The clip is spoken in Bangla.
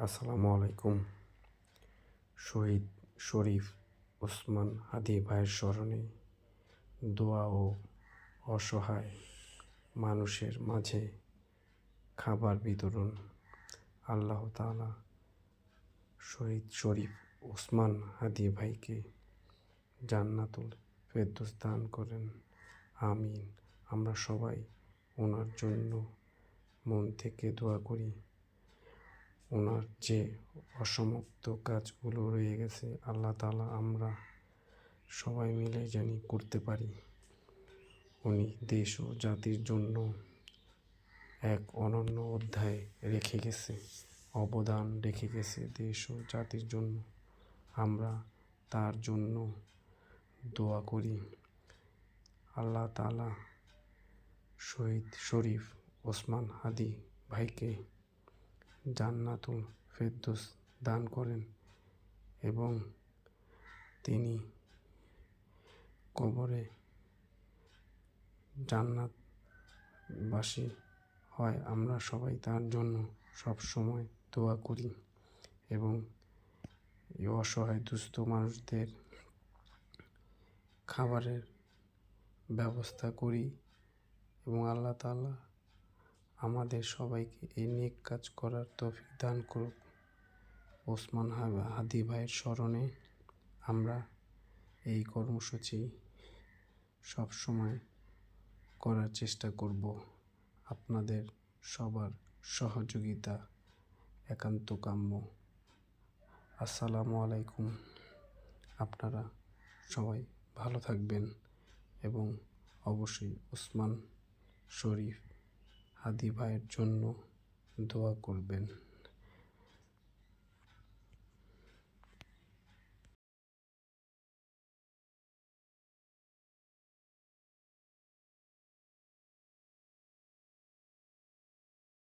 আসসালামু আলাইকুম। শহীদ শরীফ ওসমান হাদি ভাইয়ের স্মরণে দোয়া ও অসহায় মানুষের মাঝে খাবার বিতরণ। আল্লাহ তাআলা শহীদ শরীফ ওসমান হাদি ভাইকে জান্নাতুল ফেরদৌস দান করেন, আমিন। আমরা সবাই ওনার জন্য মন থেকে দোয়া করি। ওনার যে অসমাপ্ত কাজগুলো রয়ে গেছে, আল্লাহ তাআলা আমরা সবাই মিলে জানি করতে পারি। উনি দেশ ও জাতির জন্য এক অনন্য অধ্যায় রেখে গেছে, অবদান রেখে গেছে দেশ ও জাতির জন্য। আমরা তার জন্য দোয়া করি। আল্লাহ তাআলা শহীদ শরীফ ওসমান হাদি ভাইকে জান্নাতুল ফেরদৌস দান করেন এবং তিনি কবরে জান্নাতবাসী হয়। আমরা সবাই তার জন্য সব সময় দোয়া করি এবং এই অসহায় দুস্থ মানুষদের খাবারের ব্যবস্থা করি এবং আল্লাহ তাআলা আমাদের সবাইকে এই নেক কাজ করার তৌফিক দান করুক। ওসমান হাদি ভাইয়ের স্মরণে আমরা এই কর্মসূচি সব সময় করার চেষ্টা করব। আপনাদের সবার সহযোগিতা একান্ত কাম্য। আসসালামু আলাইকুম। আপনারা সবাই ভালো থাকবেন এবং অবশ্যই ওসমান শরীফ হাদি ভাইয়ের জন্য দোয়া করবেন।